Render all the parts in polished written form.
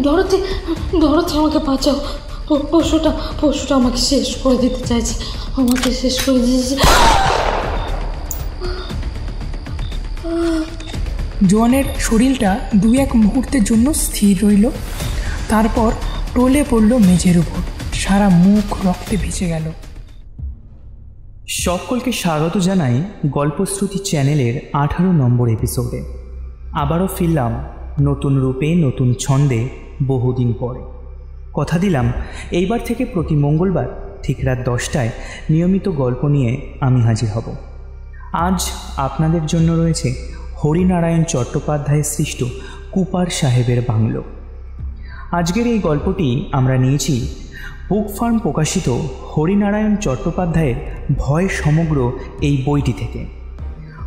ধরতে ধরতে আমাকে বাঁচাও, পশুটা আমাকে শেষ করে দিতে চাইছে, আমাকে শেষ করে দিয়েছে। জোয়ানের শরীরটা 2-1 মুহূর্তের জন্য স্থির রইল, তারপর টলে পড়ল মেঝের উপর, সারা মুখ রক্তে ভেসে গেল। সকলকে স্বাগত জানাই গল্পশ্রুতি চ্যানেলের 18 নম্বর এপিসোডে। আবারও ফিরলাম নতুন রূপে, নতুন ছন্দে, বহুদিন পরে। কথা দিলাম এইবার থেকে প্রতি মঙ্গলবার ঠিক রাত 10টায় নিয়মিত গল্প নিয়ে আমি হাজির হব। আজ আপনাদের জন্য রয়েছে হরিনারায়ণ চট্টোপাধ্যায়ের সৃষ্ট কুপার সাহেবের বাংলো। আজকের এই গল্পটি আমরা নিয়েছি বুক ফার্ম প্রকাশিত হরিনারায়ণ চট্টোপাধ্যায়ের ভয় সমগ্র এই বইটি থেকে।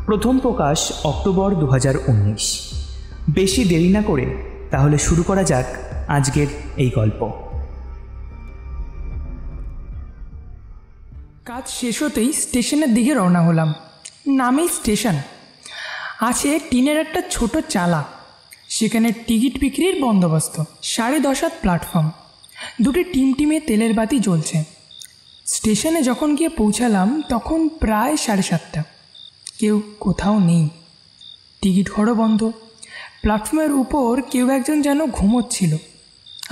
প্রথম প্রকাশ অক্টোবর 2019। বেশি দেরি না করে তাহলে শুরু করা যাক আজকের এই গল্প। কাজ শেষ হতেই স্টেশনের দিকে রওনা হলাম। নামেই স্টেশন, আছে টিনের একটা ছোট চালা, সেখানে টিকিট বিক্রির বন্দোবস্ত। 10:30 প্ল্যাটফর্ম, দুটি টিমটিমে তেলের বাতি জ্বলছে। স্টেশনে যখন গিয়ে পৌঁছালাম তখন প্রায় 7:30। কেউ কোথাও নেই, টিকিট ঘরও বন্ধ। প্ল্যাটফর্মের উপর কেউ একজন যেন ঘুমোচ্ছিল।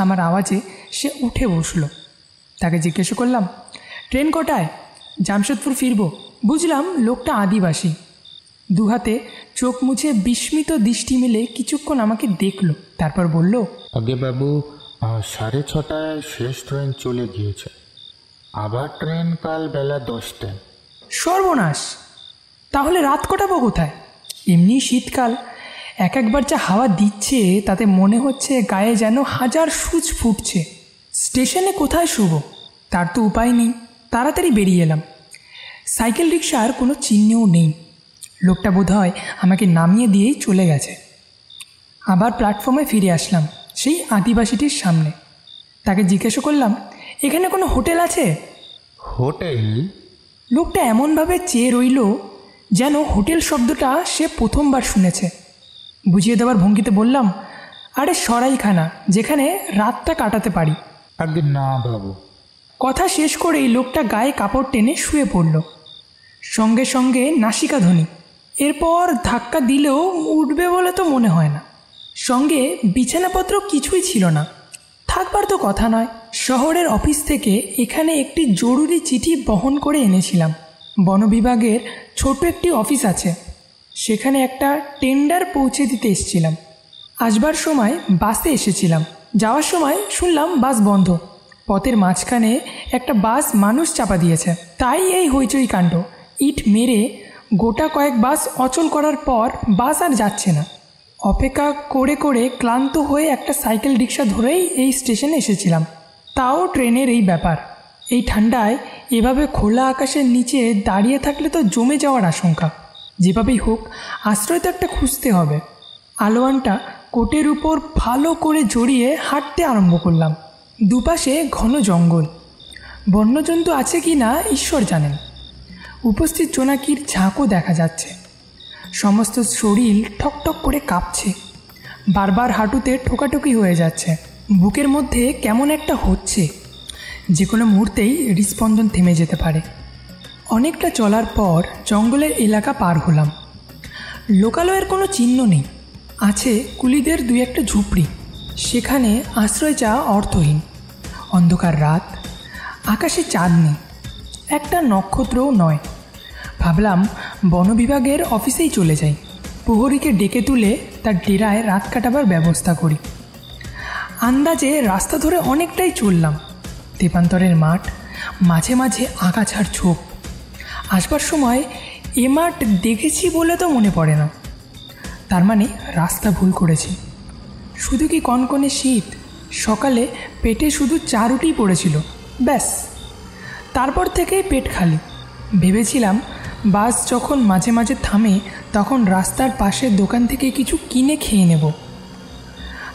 আমার আওয়াজে সে উঠে বসলো। তাকে জিজ্ঞেস করলাম, ট্রেন কটায়? জামশেদপুর ফিরব। বুঝলাম লোকটা আদিবাসী। দুহাতে চোখ মুছে বিস্মিত দৃষ্টি মেলে কিছুক্ষণ আমাকে দেখল, তারপর বলল, আগে বাবু 6:30টায় শেষ ট্রেন চলে গিয়েছে, আবার ট্রেন কাল বেলা 10টায়। সর্বনাশ! তাহলে রাত কাটাবো কোথায়? এমনি শীতকাল, একবার যা হাওয়া দিচ্ছে তাতে মনে হচ্ছে গায়ে যেন 1000 সূচ ফুটছে। স্টেশনে কোথায় শুব তার তো উপায় নেই। তাড়াতাড়ি বেরিয়ে এলাম। সাইকেল রিক্সার কোনো চিহ্নও নেই। লোকটা বোধহয় আমাকে নামিয়ে দিয়েই চলে গেছে। আবার প্ল্যাটফর্মে ফিরে আসলাম, সেই আদিবাসীটির সামনে। তাকে জিজ্ঞাসা করলাম, এখানে কোনো হোটেল আছে? হোটেল? লোকটা এমনভাবে চেয়ে রইল যেন হোটেল শব্দটা সে প্রথমবার শুনেছে। বুঝিয়ে দেওয়ার ভঙ্গিতে বললাম, আরে সরাইখানা, যেখানে রাতটা কাটাতে পারি। আগে না বাবু। কথা শেষ করেই লোকটা গায়ে কাপড় টেনে শুয়ে পড়ল, সঙ্গে সঙ্গে নাসিকাধ্বনি। এরপর ধাক্কা দিলেও উঠবে বলে তো মনে হয় না। সঙ্গে বিছানাপত্র কিছুই ছিল না, থাকবার তো কথা নয়। শহরের অফিস থেকে এখানে একটি জরুরি চিঠি বহন করে এনেছিলাম। বন বিভাগের ছোট একটি অফিস আছে, সেখানে একটা টেন্ডার পৌঁছে দিতে এসেছিলাম। আসবার সময় বাসে এসেছিলাম, যাওয়ার সময় শুনলাম বাস বন্ধ। পথের মাঝখানে একটা বাস মানুষ চাপা দিয়েছে, তাই এই হইচই কাণ্ড। ইট মেরে গোটা কয়েক বাস অচল করার পর বাস আর যাচ্ছে না। অপেক্ষা করে করে ক্লান্ত হয়ে একটা সাইকেল রিক্সা ধরেই এই স্টেশনে এসেছিলাম। তাও ট্রেনের এই ব্যাপার, এই ঠান্ডায় এভাবে খোলা আকাশের নিচে দাঁড়িয়ে থাকলে তো জমে যাওয়ার আশঙ্কা। যেভাবেই হোক আশ্রয় তো একটা খুঁজতে হবে। আলোয়ানটা কোটের উপর ভালো করে জড়িয়ে হাঁটতে আরম্ভ করলাম। দুপাশে ঘন জঙ্গল, বন্যজন্তু আছে কি না ঈশ্বর জানেন। উপস্থিত জোনাকির ঝাঁকও দেখা যাচ্ছে। সমস্ত শরীর ঠকঠক করে কাঁপছে, বারবার হাঁটুতে ঠোকাঠুকি হয়ে যাচ্ছে। বুকের মধ্যে কেমন একটা হচ্ছে, যে কোনো মুহূর্তেই হৃদস্পন্দন থেমে যেতে পারে। অনেকটা চলার পর জঙ্গলের এলাকা পার হলাম। লোকালয়ের কোনো চিহ্ন নেই, আছে কুলিদের 2-1টা ঝুপড়ি। সেখানে আশ্রয় চাওয়া অর্থহীন। অন্ধকার রাত, আকাশে চাঁদ নেই, একটা নক্ষত্রও নয়। ভাবলাম বন বিভাগের অফিসেই চলে যাই, প্রহরীকে ডেকে তুলে তার ডেরায় রাত কাটাবার ব্যবস্থা করি। আন্দাজে রাস্তা ধরে অনেকটাই চললাম। তেপান্তরের মাঠ, মাঝে মাঝে আগাছার ঝোপ। আসবার সময় এ মাঠ দেখেছি বলে তো মনে পড়ে না, তার মানে রাস্তা ভুল করেছি। শুধু কি কনকনে শীত, সকালে পেটে শুধু 4 রুটি পড়েছিল, ব্যাস। তারপর থেকেই পেট খালি। ভেবেছিলাম বাস যখন মাঝে মাঝে থামে তখন রাস্তার পাশের দোকান থেকে কিছু কিনে খেয়ে নেব।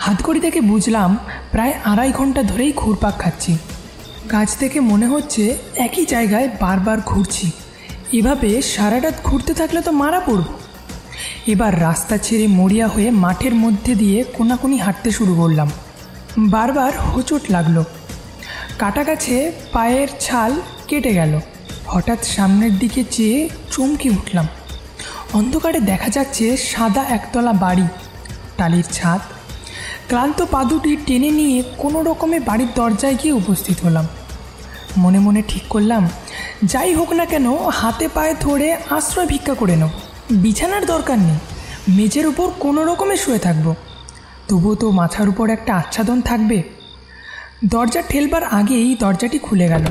হাতঘড়ি থেকে বুঝলাম প্রায় 2.5 ঘন্টা ধরেই ঘুরপাক খাচ্ছি। কাছ থেকে মনে হচ্ছে একই জায়গায় বারবার ঘুরছি। এভাবে সারা রাত ঘুরতে থাকলে তো মারা পড়ব। এবার রাস্তা ছেড়ে মরিয়া হয়ে মাঠের মধ্যে দিয়ে কোনাকুনি হাঁটতে শুরু করলাম। বারবার হোঁচট লাগলো। কাটা গাছে পায়ের ছাল কেটে গেল। হঠাৎ সামনের দিকে চেয়ে চমকে উঠলাম। অন্ধকারে দেখা যাচ্ছে সাদা একতলা বাড়ি, টালির ছাদ। ক্লান্ত পা দুটি টেনে নিয়ে কোনো রকমে বাড়ির দরজায় গিয়ে উপস্থিত হলাম। মনে মনে ঠিক করলাম, যাই হোক না কেন হাতে পায়ে ধরে আশ্রয় ভিক্ষা করে নেব। বিছানার দরকার নেই, মেঝের উপর কোনো রকমে শুয়ে থাকব। তবুও তো মাথার উপর একটা আচ্ছাদন থাকবে। দরজা ঠেলবার আগেই দরজাটি খুলে গেল।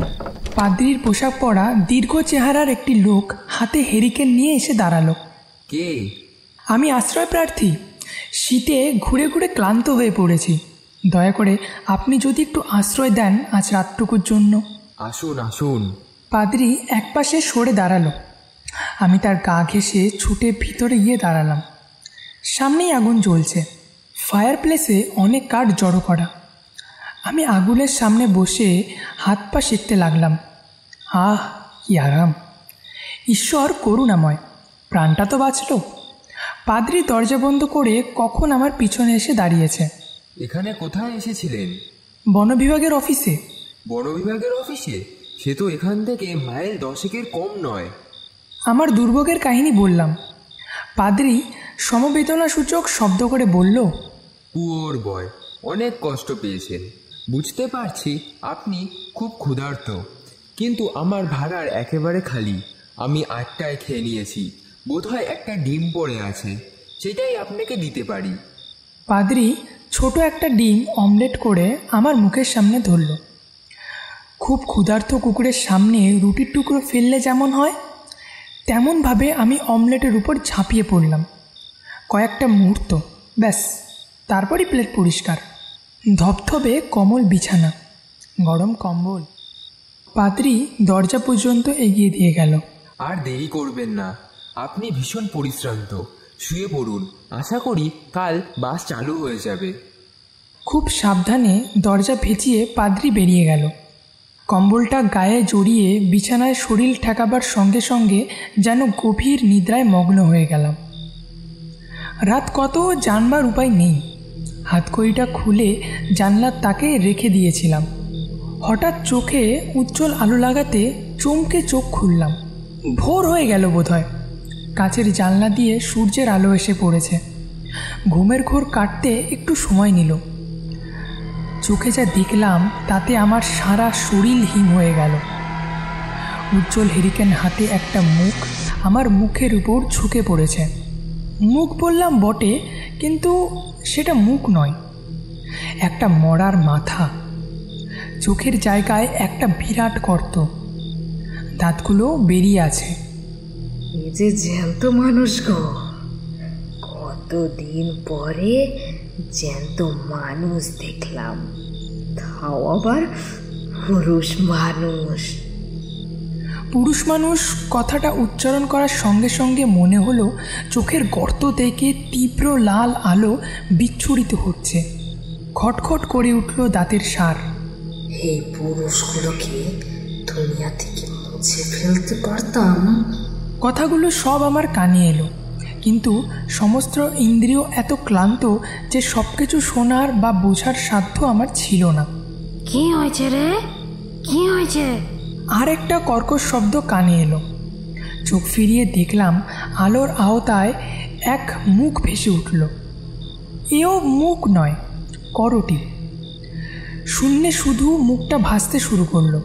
পাদ্রির পোশাক পরা দীর্ঘ চেহারার একটি লোক হাতে হেরিকেন নিয়ে এসে দাঁড়ালো। কে? আমি আশ্রয় প্রার্থী। শীতে ঘুরে ঘুরে ক্লান্ত হয়ে পড়েছি। দয়া করে আপনি যদি একটু আশ্রয় দেন আজ রাতটুকুর জন্য। আসুন আসুন। পাদ্রি একপাশে সরে দাঁড়ালো। আমি তার গা ঘেঁষে ছুটে ভিতরে গিয়ে দাঁড়ালাম। সামনেই আগুন জ্বলছে। ফায়ার প্লেসে অনেক কাঠ জড়ো করা। আমি আগুনের সামনে বসে হাত পা সেঁকতে লাগলাম। আহ, কি আরাম! ঈশ্বর করুণাময়, প্রাণটা তো বাঁচল। পাদ্রি দরজা বন্ধ করে কখন আমার পিছনে এসে দাঁড়িয়েছে। এখানে কোথায় এসেছিলেন? বন বিভাগের অফিসে। বন বিভাগের অফিসে? সে তো এখান থেকে মাইল 10 কম নয়। আমার দুর্ভোগের কাহিনী বললাম। পাদ্রি সমবেদনাসূচক শব্দ করে বলল, পুয়োর বয়, অনেক কষ্ট পেয়েছেন। বুঝতে পারছি আপনি খুব ক্ষুধার্ত, কিন্তু আমার ভাড়ার একেবারে খালি। আমি 8টায় খেয়ে নিয়েছি। বোধহয় একটা ডিম পড়ে আছে, সেটাই আপনাকে দিতে পারি। পাদ্রি ছোট একটা ডিম অমলেট করে আমার মুখের সামনে ধরল। খুব ক্ষুধার্ত কুকুরের সামনে রুটির টুকরো ফেললে যেমন হয়, তেমনভাবে আমি অমলেটের উপর ঝাঁপিয়ে পড়লাম। কয়েকটা মুহূর্ত, ব্যাস, তারপরই প্লেট পরিষ্কার। ধপধপে কমল বিছানা, গরম কম্বল। পাদ্রি দরজা পর্যন্ত এগিয়ে দিয়ে গেল। আর দেরি করবেন না, আপনি ভীষণ পরিশ্রান্ত। শুয়ে পড়ুন, আশা করি কাল বাস চালু হয়ে যাবে। খুব সাবধানে দরজা ভেজিয়ে পাদ্রি বেরিয়ে গেল। কম্বলটা গায়ে জড়িয়ে বিছানায় শরীর ঠেকাবার সঙ্গে সঙ্গে যেন গভীর নিদ্রায় মগ্ন হয়ে গেলাম। রাত কত জানবার উপায় নেই। হাতকড়িটা খুলে জানলার তাকে রেখে দিয়েছিলাম। হঠাৎ চোখে উজ্জ্বল আলো লাগাতে চমকে চোখ খুললাম। ভোর হয়ে গেল বোধহয়। কাচের জানলা দিয়ে সূর্যের আলো এসে পড়েছে। ঘুমের ঘোর কাটতে একটু সময় নিল। চোখে যা দেখলাম তাতে আমার সারা শরীর হিম হয়ে গেল। উজ্জ্বল হেরিকেন হাতে একটা মুখ আমার মুখের উপর ঝুঁকে পড়েছে। মুখ বললাম বটে, কিন্তু সেটা মুখ নয়, একটা মরার মাথা। চোখের জায়গায় একটা বিরাট গর্ত, দাঁতগুলো বেরিয়ে আছে। এ যে জ্যান্ত মানুষ গো, কতদিন পরে জ্যান্ত মানুষ দেখলাম, তাও আবার পুরুষ মানুষ। পুরুষ মানুষ কথাটা উচ্চারণ করার সঙ্গে সঙ্গে মনে হলো চোখের গর্ত থেকে তীব্র লাল আলো বিচ্ছুরিত হচ্ছে। খটখট করে উঠল দাঁতের সার। এই পুরুষগুলোকে দুনিয়া থেকে মুছে ফেলতে পারতাম। কথাগুলো সব আমার কানে এলো, কিন্তু সমস্ত ইন্দ্রিয় এত ক্লান্ত যে সব কিছু শোনার বা বোঝার সাধ্য আমার ছিল না। কি হয়েছে রে? কি হয়েছে? আর একটা কর্কশ শব্দ কানে এলো। চোখ ফিরিয়ে দেখলাম আলোর আওতায় এক মুখ ভেসে উঠল। এও মুখ নয়, করটি। শূন্যে শুধু মুখটা ভাসতে শুরু করলো।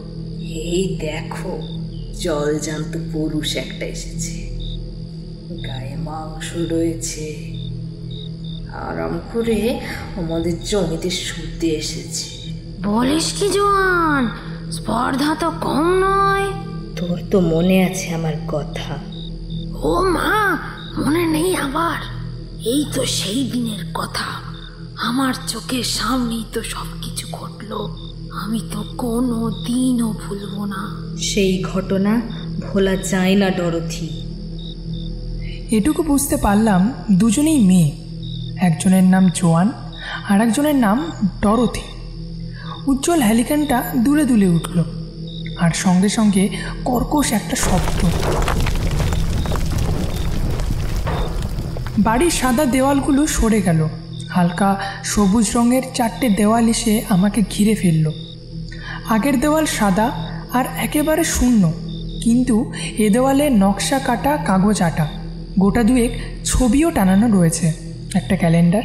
এই দেখো, জলজান্ত পুরুষ একটা এসেছে, গায়ে মাংস রয়েছে, আরাম করে আমাদের জমিতে শুতে এসেছে। বলিস কি জোয়ান, স্পর্ধা তো কম নয়। তোর তো মনে আছে আমার কথা? ও মা, মনে নেই আবার? এই তো সেই দিনের কথা, আমার চোখের সামনেই তো সব কিছু ঘটলো। আমি তো কোনো দিনও ভুলবো না। সেই ঘটনা ভোলা যায় না ডরথি। এটুকু বুঝতে পারলাম দুজনেই মেয়ে। একজনের নাম জোয়ান, আর একজনের নাম ডরথি। উজ্জ্বল হেলিকেনটা দুলে দুলে উঠল, আর সঙ্গে সঙ্গে কর্কশ একটা শব্দ। বাড়ির সাদা দেওয়ালগুলো সরে গেল, হালকা সবুজ রঙের 4টে দেওয়াল এসে আমাকে ঘিরে ফেলল। আগের দেওয়াল সাদা আর একেবারে শূন্য, কিন্তু এ দেওয়ালে নকশা কাটা কাগজ আটা, গোটা দুয়েক ছবিও টানানো রয়েছে, একটা ক্যালেন্ডার।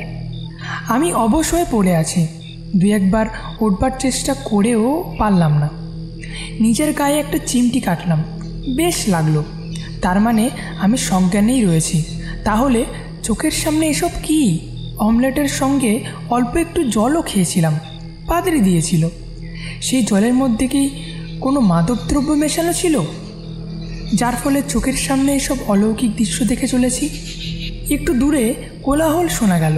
আমি অবশ হয়ে পড়ে আছি। 2-1বার উঠবার চেষ্টা করেও পারলাম না। নিজের গায়ে একটা চিমটি কাটলাম, বেশ লাগলো। তার মানে আমি সজ্ঞানেই রয়েছি। তাহলে চোখের সামনে এসব কি? অমলেটের সঙ্গে অল্প একটু জলও খেয়েছিলাম, পাদ্রি দিয়েছিল। সেই জলের মধ্যে কি কোনো মাদকদ্রব্য মেশানো ছিল, যার ফলে চোখের সামনে এসব অলৌকিক দৃশ্য দেখে চলেছি? একটু দূরে কোলাহল শোনা গেল,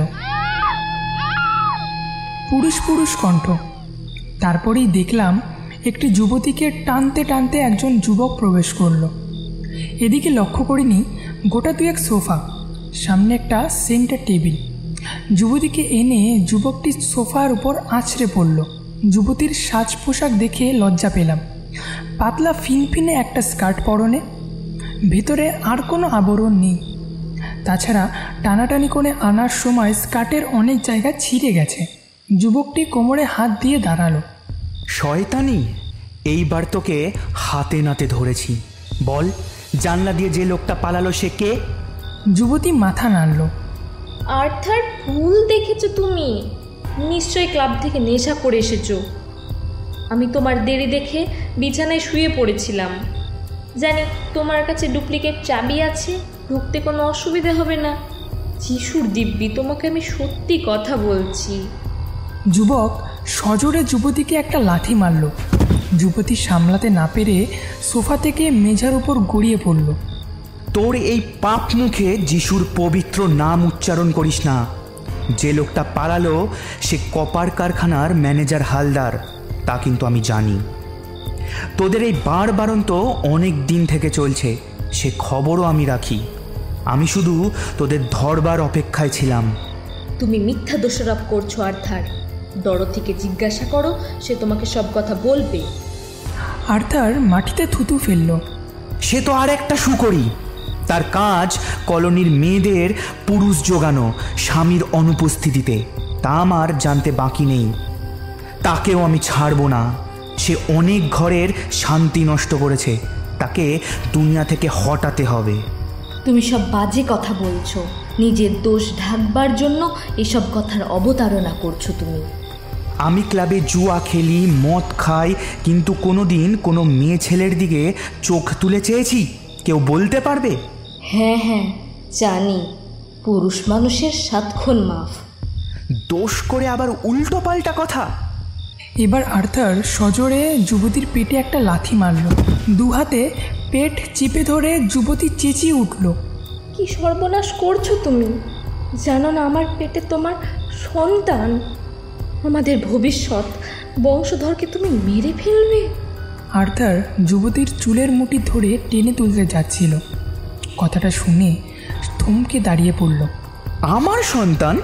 পুরুষ পুরুষ কণ্ঠ। তারপরেই দেখলাম একটি যুবতীকে টানতে টানতে একজন যুবক প্রবেশ করল। এদিকে লক্ষ্য করিনি গোটা 2-1 সোফা, সামনে একটা সেন্টার টেবিল। যুবতীকে এনে যুবকটি সোফার উপর আছড়ে পড়ল। যুবতীর সাজ পোশাক দেখে লজ্জা পেলাম। পাতলা ফিনফিনে একটা স্কার্ট পরনে, ভেতরে আর কোনো আবরণ নেই। তাছাড়া টানাটানি করে আনার সময় স্কার্টের অনেক জায়গা ছিঁড়ে গেছে। যুবকটি কোমরে হাত দিয়ে দাঁড়ালো। শয়তানি, এইবার তোকে হাতে নাতে ধরেছি। বল, জানলা দিয়ে যে লোকটা পালালো সে কে? যুবতী মাথা নাড়ল। আর্থার, ভুল দেখেছো তুমি। নিশ্চয়ই ক্লাব থেকে নেশা করে এসেছো। আমি তোমার দেরি দেখে বিছানায় শুয়ে পড়েছিলাম। জানি তোমার কাছে ডুপ্লিকেট চাবি আছে, ঢুকতে কোনো অসুবিধা হবে না। যিশুর দিব্যি, তোমাকে আমি সত্যি কথা বলছি। যুবক সজোরে যুবতীকে একটা লাথি মারল। যুবতী সামলাতে না পেরে সোফা থেকে মেঝার উপর গড়িয়ে পড়ল। তোর এই পাপ মুখে যিশুর পবিত্র নাম উচ্চারণ করিস না। যে লোকটা পালালো সে কপার কারখানার ম্যানেজার হালদার, তা কিন্তু আমি জানি। তোদের এই বাড়বাড়ন্ত অনেক দিন থেকে চলছে, সে খবরও আমি রাখি। আমি শুধু তোদের ধরবার অপেক্ষায় ছিলাম। তুমি মিথ্যা দোষারোপ করছো আর্থার। ডরথিকে জিজ্ঞাসা করো, সে তোমাকে সব কথা বলবে। আর্থার মাটিতে থুতু ফেলল। সে তো আর একটা শুকরি। তার কাজ কলোনির মেয়েদের পুরুষ জোগানো স্বামীর অনুপস্থিতিতে, তা আমার জানতে বাকি নেই। তাকেও আমি ছাড়ব না। সে অনেক ঘরের শান্তি নষ্ট করেছে, তাকে দুনিয়া থেকে হটাতে হবে। তুমি সব বাজে কথা বলছো। নিজের দোষ ঢাকবার জন্য এসব কথার অবতারণা করছো তুমি। আমি ক্লাবে জুয়া খেলি, মদ খাই, কিন্তু কোনোদিন কোনো মেয়ে ছেলের দিকে চোখ তুলে চেয়েছি? কেউ বলতে পারবে? হ্যাঁ হ্যাঁ, জানি। পুরুষ মানুষের 7 খুন মাফ। দোষ করে আবার উল্টো পাল্টা কথা। এবার আর্থার সজোরে যুবতীর পেটে একটা লাথি মারল। 2 হাতে পেট চিপে ধরে যুবতী চেঁচিয়ে উঠল। কি সর্বনাশ করছো তুমি? জানো না আমার পেটে তোমার সন্তান, আমাদের ভবিষ্যৎ বংশধরকে তুমি মেরে ফেলবে। আর্থার যুবতীর চুলের মুঠি ধরে টেনে তুলতে যাচ্ছিল। কথাটা শুনে থমকে দাঁড়িয়ে পড়ল। আমার সন্তান?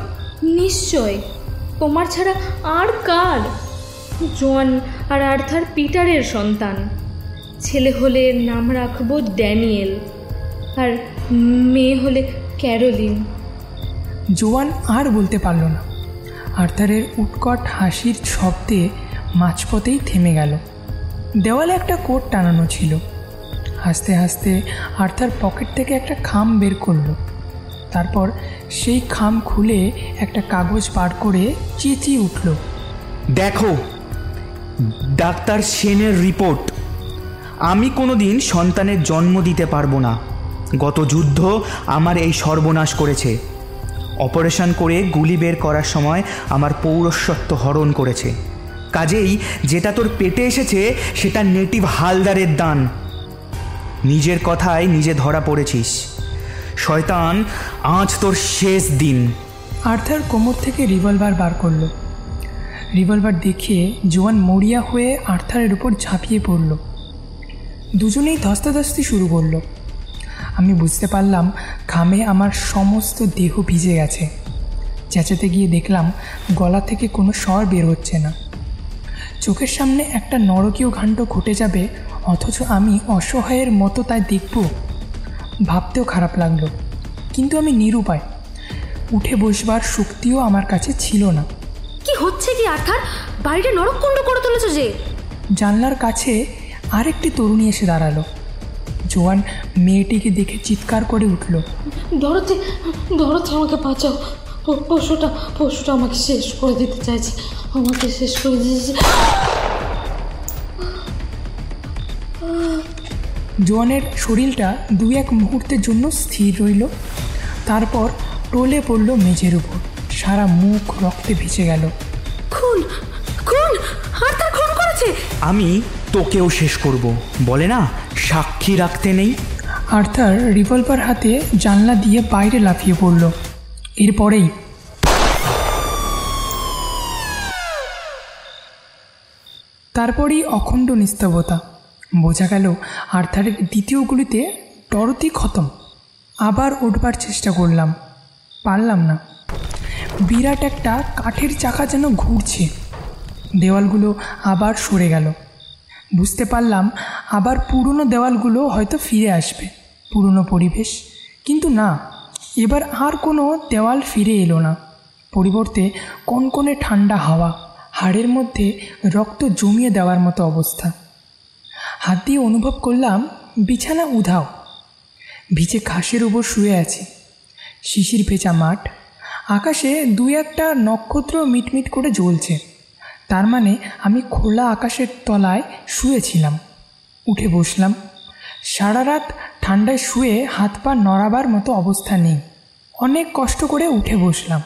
নিশ্চয়, তোমার ছাড়া আর কার? জন আর আর্থার পিটারের সন্তান। ছেলে হলে নাম রাখবো ড্যানিয়েল, আর মেয়ে হলে ক্যারোলিন। জোয়ান আর বলতে পারল না। আর্থারের উৎকট হাসির শব্দে মাঝপথেই থেমে গেল। দেওয়ালে একটা কোট টানানো ছিল। হাসতে হাসতে আর্থার পকেট থেকে একটা খাম বের করলো। তারপর সেই খাম খুলে একটা কাগজ বার করে চেঁচিয়ে উঠল। দেখো, ডাক্তার সেনের রিপোর্ট। আমি কোনোদিন সন্তানের জন্ম দিতে পারবো না। গত যুদ্ধ আমার এই সর্বনাশ করেছে। অপারেশন করে গুলি বের করার সময় আমার পৌরস্বত্ব হরণ করেছে। কাজেই যেটা তোর পেটে এসেছে সেটা নেটিভ হালদারের দান। নিজের কথায় নিজে ধরা পড়েছিস। শয়তান, আজ তোর শেষ দিন। আর্থার কোমর থেকে রিভলভার বার করল। রিভলভার দেখে জোয়ান মরিয়া হয়ে আর্থারের উপর ঝাঁপিয়ে পড়ল। দুজনেই ধস্তাধস্তি শুরু করল। আমি বুঝতে পারলাম ঘামে আমার সমস্ত দেহ ভিজে গেছে। চেঁচাতে গিয়ে দেখলাম গলা থেকে কোনো স্বর বের হচ্ছে না। চোখের সামনে একটা নরকীয় কাণ্ড ঘটে যাবে, অথচ আমি অসহায়ের মতো তাই দেখব। ভাবতেও খারাপ লাগলো, কিন্তু আমি নিরুপায়। উঠে বসবার শক্তিও আমার কাছে ছিল না। কি হচ্ছে কি আর্থার? বাড়িটা নরককুণ্ড করে তুলেছ যে। জানলার কাছে আরেকটি তরুণী এসে দাঁড়ালো। জোয়ান মেয়েটিকে দেখে চিৎকার করে উঠল, ডরথি, ডরথি, আমাকে বাঁচাও। পশুটা আমাকে শেষ করে দিতে চাইছে, আমাকে শেষ করে দিয়েছে। জোয়ানের শরীরটা 2-1 মুহূর্তের জন্য স্থির রইল, তারপর টলে পড়ল মেঝের উপর। সারা মুখ রক্তে ভিজে গেল। খুন, খুন, আর্থার খুন করেছে। আমি তোকেও শেষ করব, বলে না সাক্ষী রাখতে নেই। আর্থার রিভলভার হাতে জানলা দিয়ে বাইরে লাফিয়ে পড়ল। এরপরেই তারপরেই অখণ্ড নিস্তব্ধতা। বোঝা গেল আর্থারের দ্বিতীয় গুলিতে ডরথি খতম। আবার উঠবার চেষ্টা করলাম, পারলাম না। বিরাট একটা কাঠের চাকা যেন ঘুরছে। দেওয়ালগুলো আবার সরে গেল। বুঝতে পারলাম আবার পুরনো দেওয়ালগুলো হয়তো ফিরে আসবে, পুরনো পরিবেশ। কিন্তু না, এবার আর কোনো দেওয়াল ফিরে এলো না। পরিবর্তে কনকনে ঠান্ডা হাওয়া, হাড়ের মধ্যে রক্ত জমিয়ে দেওয়ার মতো অবস্থা। হাত দিয়ে অনুভব করলাম বিছানা উধাও। ভিজে ঘাসের উপর শুয়ে আছি। শিশির ভেজা মাঠ, আকাশে 2-1টা নক্ষত্র মিটমিট করে জ্বলছে। তার মানে আমি খোলা আকাশের তলায় শুয়েছিলাম। উঠে বসলাম। সারা রাত ঠান্ডায় শুয়ে হাত পা নড়াবার মতো অবস্থা নেই। অনেক কষ্ট করে উঠে বসলাম।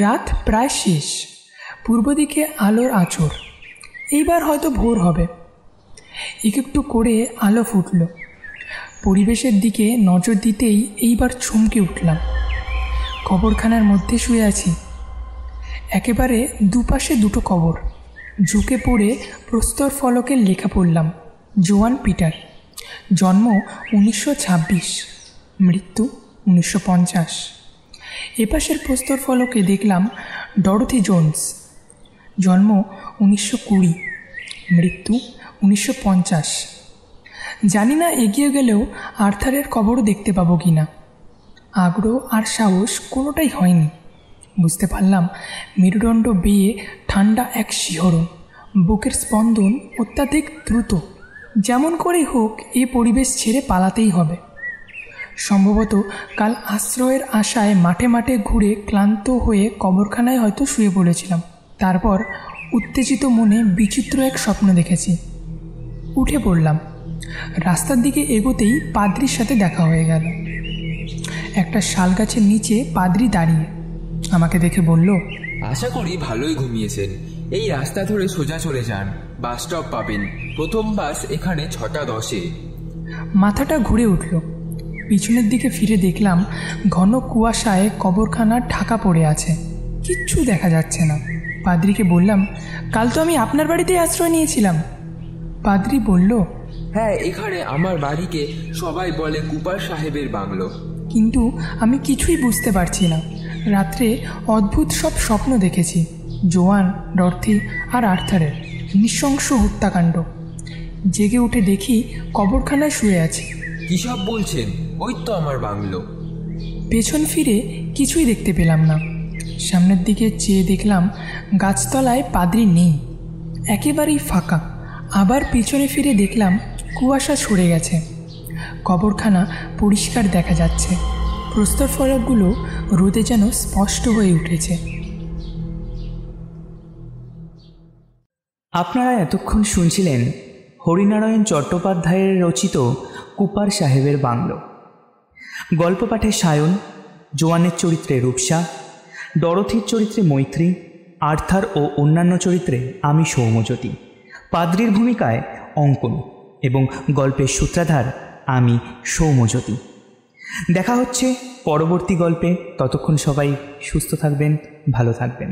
রাত প্রায় শেষ। পূর্ব দিকে আলোর আঁচড়। এইবার হয়তো ভোর হবে। একটু করে আলো ফুটল। পরিবেশের দিকে নজর দিতেই এইবার চমকে উঠলাম। কবরখানার মধ্যে শুয়ে আছি। একেবারে দুপাশে 2টো কবর। ঝুঁকে পড়ে প্রস্তর ফলকের লেখা পড়লাম, জোয়ান পিটার, জন্ম 1926, মৃত্যু 1950। এপাশের প্রস্তর ফলকে দেখলাম ডরথি জোন্স, জন্ম 1920, মৃত্যু 1950। জানি না এগিয়ে গেলেও আর্থারের কবরও দেখতে পাবো কি না। আগ্রহ আর সাহস কোনোটাই হয়নি। বুঝতে পারলাম মেরুদণ্ড বেয়ে ঠান্ডা এক শিহরণ, বুকের স্পন্দন অত্যাধিক দ্রুত। যেমন করেই হোক এ পরিবেশ ছেড়ে পালাতেই হবে। সম্ভবত কাল আশ্রয়ের আশায় মাঠে মাঠে ঘুরে ক্লান্ত হয়ে কবরখানায় হয়তো শুয়ে পড়েছিলাম। তারপর উত্তেজিত মনে বিচিত্র এক স্বপ্ন দেখেছি। উঠে পড়লাম। রাস্তার দিকে এগোতেই পাদ্রির সাথে দেখা হয়ে গেল। একটা শাল গাছের নিচে পাদ্রি দাঁড়িয়ে আমাকে দেখে বলল, আশা করি ভালোই ঘুমিয়েছেন। এই রাস্তা ধরে সোজা চলে যান, বাস স্টপ পাবেন। প্রথম বাস এখানে 6:10-এ। মাথাটা ঘুরে উঠল। পিছনের দিকে ফিরে দেখলাম ঘন কুয়াশায় কবরখানা ঢাকা পড়ে আছে, কিচ্ছু দেখা যাচ্ছে না। পাদ্রিকে বললাম, কাল তো আমি আপনার বাড়িতেই আশ্রয় নিয়েছিলাম। পাদ্রি বলল, হ্যাঁ, এখানে আমার বাড়িকে সবাই বলে কুপার সাহেবের বাংলো। কিন্তু আমি কিছুই বুঝতে পারছি না। রাত্রে অদ্ভুত সব স্বপ্ন দেখেছি, জোয়ান, ডরথি আর আর্থারের নৃশংস হত্যাকাণ্ড। জেগে উঠে দেখি কবরখানায় শুয়ে আছি। কী সব বলছেন? ওই তো আমার বাংলো। পেছন ফিরে কিছুই দেখতে পেলাম না। সামনের দিকে চেয়ে দেখলাম গাছতলায় পাদ্রি নেই, একেবারেই ফাঁকা। আবার পিছনে ফিরে দেখলাম কুয়াশা সরে গেছে। কবরখানা পরিষ্কার দেখা যাচ্ছে। প্রস্তর ফলকগুলো রোদে যেন স্পষ্ট হয়ে উঠেছে। আপনারা এতক্ষণ শুনছিলেন হরিনারায়ণ চট্টোপাধ্যায়ের রচিত কুপার সাহেবের বাংলো। গল্প পাঠে সায়ন, জোয়ানের চরিত্রে রূপসা, ডরথির চরিত্রে মৈত্রী, আর্থার ও অন্যান্য চরিত্রে আমি সৌম্যজ্যোতি, পাদ্রির ভূমিকায় অঙ্কন এবং গল্পের সূত্রাধার আমি সৌম্যজ্যোতি। দেখা হচ্ছে পরবর্তী গল্পে। ততক্ষণ সবাই সুস্থ থাকবেন, ভালো থাকবেন।